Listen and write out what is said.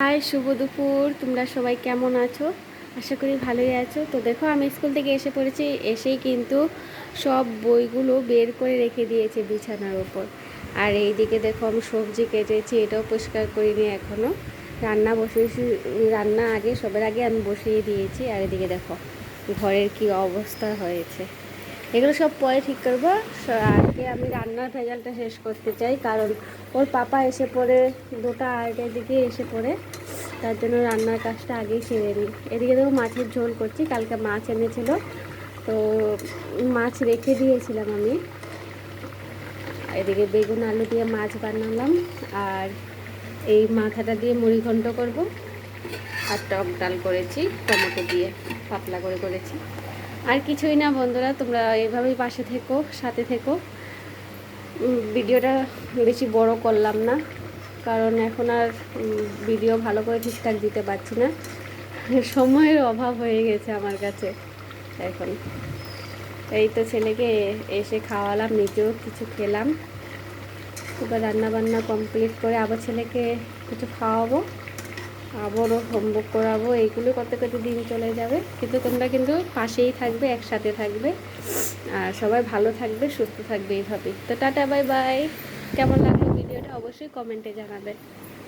High, শুভ দুপুর। তোমরা সবাই কেমন আছো? আশা করি ভালোই আছো। তো দেখো, আমি স্কুল থেকে এসে পড়েছি। এসেই কিন্তু সব বইগুলো বের করে রেখে দিয়েছে বিছানার ওপর। আর এইদিকে দেখো, আমি সবজি কেটেছি, এটাও পরিষ্কার করিনি এখনও। রান্না বসিয়েছি, রান্না আগে সবার আগে আমি বসিয়ে দিয়েছি। আর এদিকে দেখো ঘরের কি অবস্থা হয়েছে। এগুলো সব পরে ঠিক করবো। আজকে আমি রান্নার ভেজালটা শেষ করতে চাই, কারণ ওর পাপা এসে পড়ে 2টা আড়াইটার দিকে এসে পড়ে। তার জন্য রান্নার কাজটা আগেই সেরে নিই। এদিকে দেখো মাছের ঝোল করছি। কালকে মাছ এনেছিল, তো মাছ রেখে দিয়েছিলাম আমি। এদিকে বেগুন আলু দিয়ে মাছ বানালাম, আর এই মাথাটা দিয়ে মুড়ি ঘন্ট করবো। আর টক ডাল করেছি টমেটো দিয়ে, পাতলা করে করেছি। আর কিছুই না বন্ধুরা, তোমরা এভাবেই পাশে থেকো, সাথে থেকো। ভিডিওটা বেশি বড় করলাম না, কারণ এখন আর ভিডিও ভালো করে ঠিকঠাক দিতে পারছি না। সময়ের অভাব হয়ে গেছে আমার কাছে এখন। এই তো ছেলেকে এসে খাওয়ালাম, নিজেও কিছু খেলাম। এবার রান্না বান্না কমপ্লিট করে আবার ছেলেকে কিছু খাওয়াবো, আবারও হোমওয়ার্ক করাবো। এইগুলো করতে করতে দিন চলে যাবে। কিন্তু তোমরা কিন্তু পাশেই থাকবে, একসাথে থাকবে, আর সবাই ভালো থাকবে, সুস্থ থাকবে এইভাবেই। তো টাটা, বাই বাই। কেমন লাগলো ভিডিওটা অবশ্যই কমেন্টে জানাবে।